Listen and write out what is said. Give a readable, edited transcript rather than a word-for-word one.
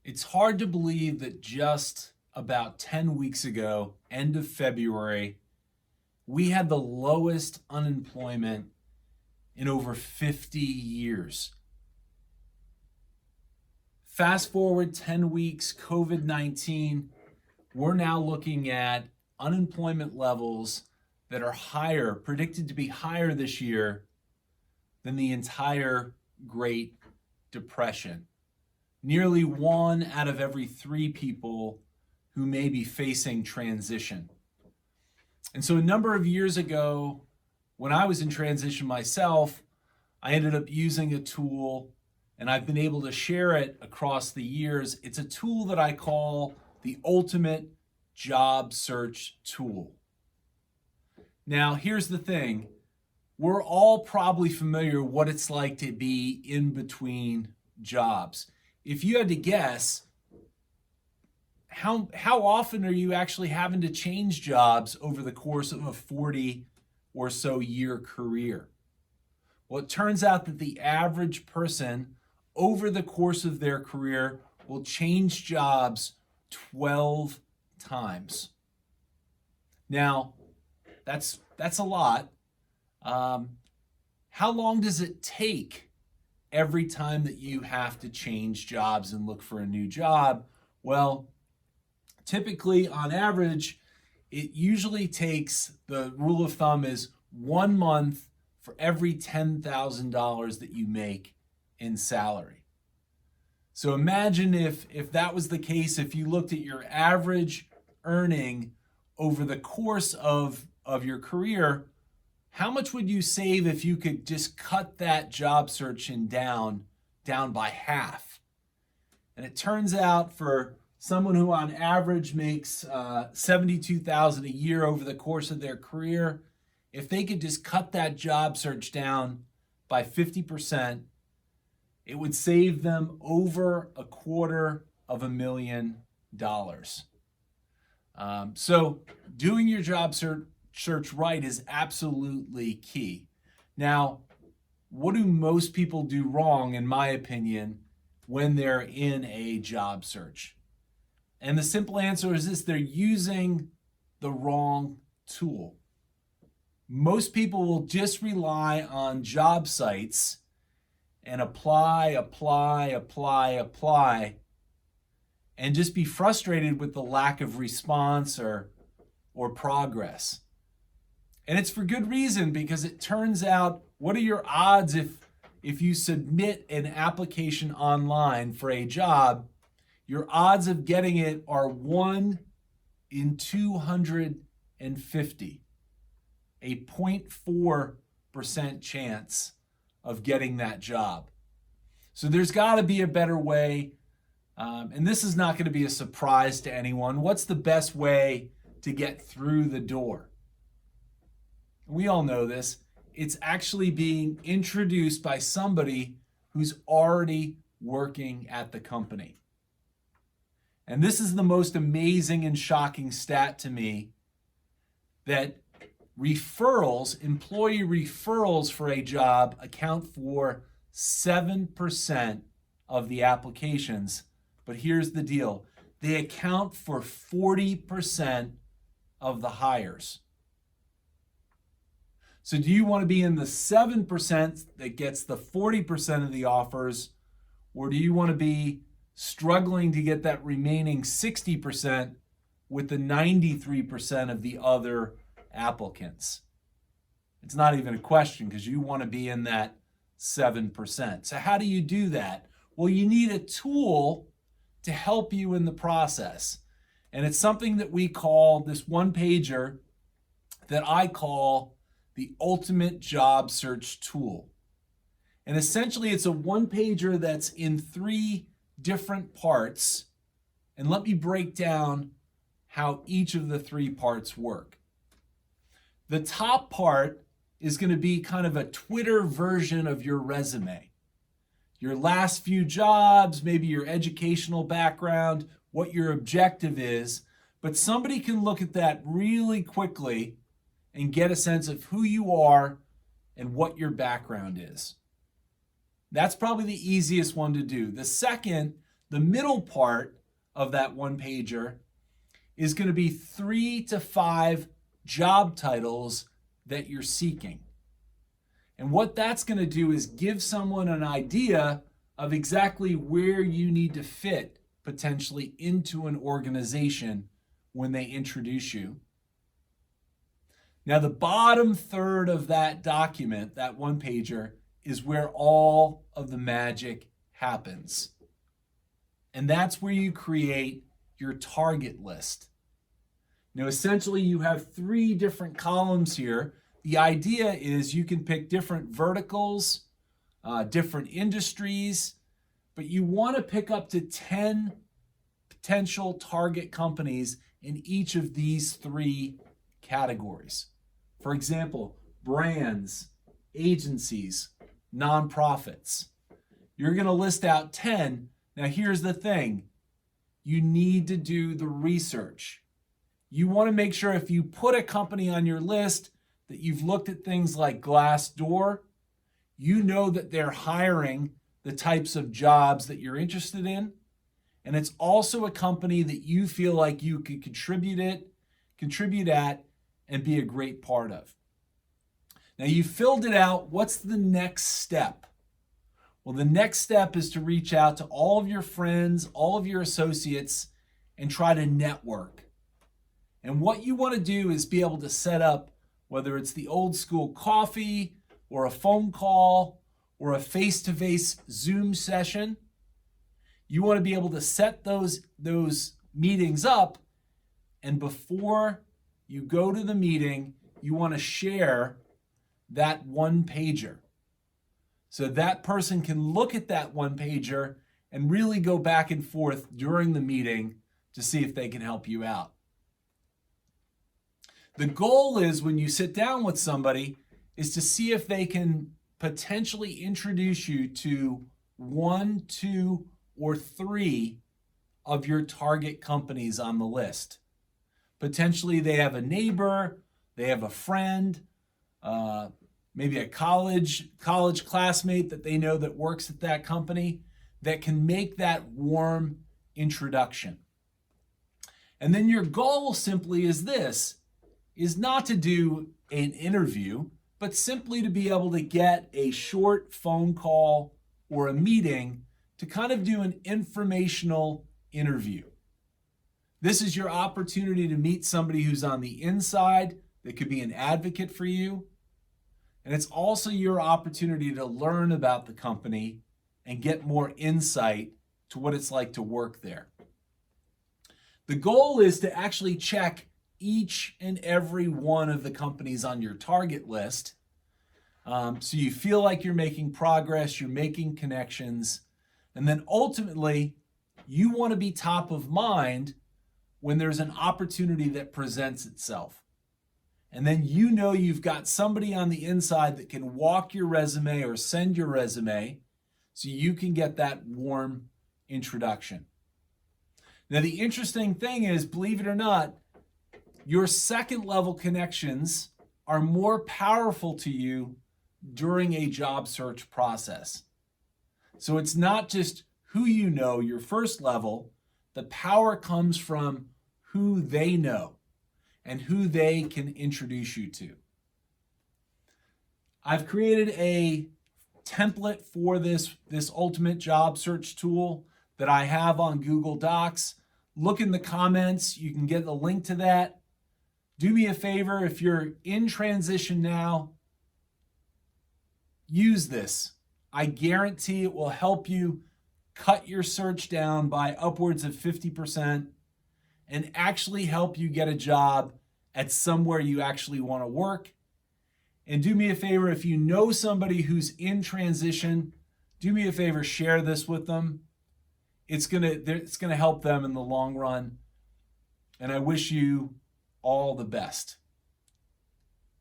It's hard to believe that just about 10 weeks ago, end of February, we had the lowest unemployment in over 50 years. Fast forward 10 weeks, COVID-19, we're now looking at unemployment levels that are higher, predicted to be higher this year than the entire Great Depression. Nearly 1 out of every 3 people who may be facing transition. And so a number of years ago, when I was in transition myself, I ended up using a tool, and I've been able to share it across the years. It's a tool that I call the ultimate job search tool. Now, here's the thing. We're all probably familiar with what it's like to be in between jobs. If you had to guess, how often are you actually having to change jobs over the course of a 40 or so year career? Well, it turns out that the average person over the course of their career will change jobs 12 times. Now, that's a lot. How long does it take every time that you have to change jobs and look for a new job? Well, typically on average, it usually takes, the rule of thumb is 1 month for every $10,000 that you make in salary. So imagine if that was the case, if you looked at your average earning over the course of your career, how much would you save if you could just cut that job searching down by half? And it turns out for someone who on average makes $72,000 a year over the course of their career, if they could just cut that job search down by 50%, it would save them over $250,000. So doing your job search right is absolutely key. Now, what do most people do wrong, in my opinion, when they're in a job search? And the simple answer is this: they're using the wrong tool. Most people will just rely on job sites and apply, and just be frustrated with the lack of response or progress. And it's for good reason, because it turns out, what are your odds if you submit an application online for a job, your odds of getting it are 1 in 250, a 0.4% chance of getting that job. So there's got to be a better way, and this is not going to be a surprise to anyone. What's the best way to get through the door? We all know this. It's actually being introduced by somebody who's already working at the company. And this is the most amazing and shocking stat to me, that referrals, employee referrals for a job account for 7% of the applications. But here's the deal. They account for 40% of the hires. So do you want to be in the 7% that gets the 40% of the offers, or do you want to be struggling to get that remaining 60% with the 93% of the other applicants? It's not even a question, because you want to be in that 7%. So how do you do that? Well, you need a tool to help you in the process. And it's something that we call, this one pager that I call the ultimate job search tool. And essentially it's a one pager that's in 3 different parts. And let me break down how each of the 3 parts work. The top part is going to be kind of a Twitter version of your resume. Your last few jobs, maybe your educational background, what your objective is. But somebody can look at that really quickly and get a sense of who you are and what your background is. That's probably the easiest one to do. The second, The middle part of that one pager is going to be 3 to 5 job titles that you're seeking. And what that's going to do is give someone an idea of exactly where you need to fit potentially into an organization when they introduce you. Now, the bottom third of that document, that one pager, is where all of the magic happens. And that's where you create your target list. Now, essentially, you have 3 different columns here. The idea is you can pick different verticals, different industries, but you want to pick up to 10 potential target companies in each of these 3 categories. For example, brands, agencies, nonprofits. You're going to list out 10. Now, here's the thing. You need to do the research. You want to make sure if you put a company on your list that you've looked at things like Glassdoor, you know that they're hiring the types of jobs that you're interested in. And it's also a company that you feel like you could contribute at, and be a great part of. Now you filled it out. What's the next step? Well, the next step is to reach out to all of your friends, all of your associates, and try to network. And what you want to do is be able to set up, whether it's the old school coffee or a phone call or a face-to-face Zoom session, you want to be able to set those meetings up, and before you go to the meeting, you want to share that one pager. So that person can look at that one pager and really go back and forth during the meeting to see if they can help you out. The goal is when you sit down with somebody is to see if they can potentially introduce you to 1, 2, or 3 of your target companies on the list. Potentially they have a neighbor, they have a friend, maybe a college classmate that they know that works at that company that can make that warm introduction. And then your goal simply is this, is not to do an interview, but simply to be able to get a short phone call or a meeting to kind of do an informational interview. This is your opportunity to meet somebody who's on the inside that could be an advocate for you. And it's also your opportunity to learn about the company and get more insight to what it's like to work there. The goal is to actually check each and every one of the companies on your target list, so you feel like you're making progress, you're making connections, and then ultimately you want to be top of mind when there's an opportunity that presents itself. And then you know you've got somebody on the inside that can walk your resume or send your resume so you can get that warm introduction. Now, the interesting thing is, believe it or not, your second level connections are more powerful to you during a job search process. So it's not just who you know, your first level, the power comes from who they know and who they can introduce you to. I've created a template for this ultimate job search tool that I have on Google Docs. Look in the comments, you can get the link to that. Do me a favor, if you're in transition now, use this. I guarantee it will help you cut your search down by upwards of 50% and actually help you get a job at somewhere you actually want to work. And do me a favor, if you know somebody who's in transition, do me a favor, share this with them. It's gonna help them in the long run. And I wish you all the best.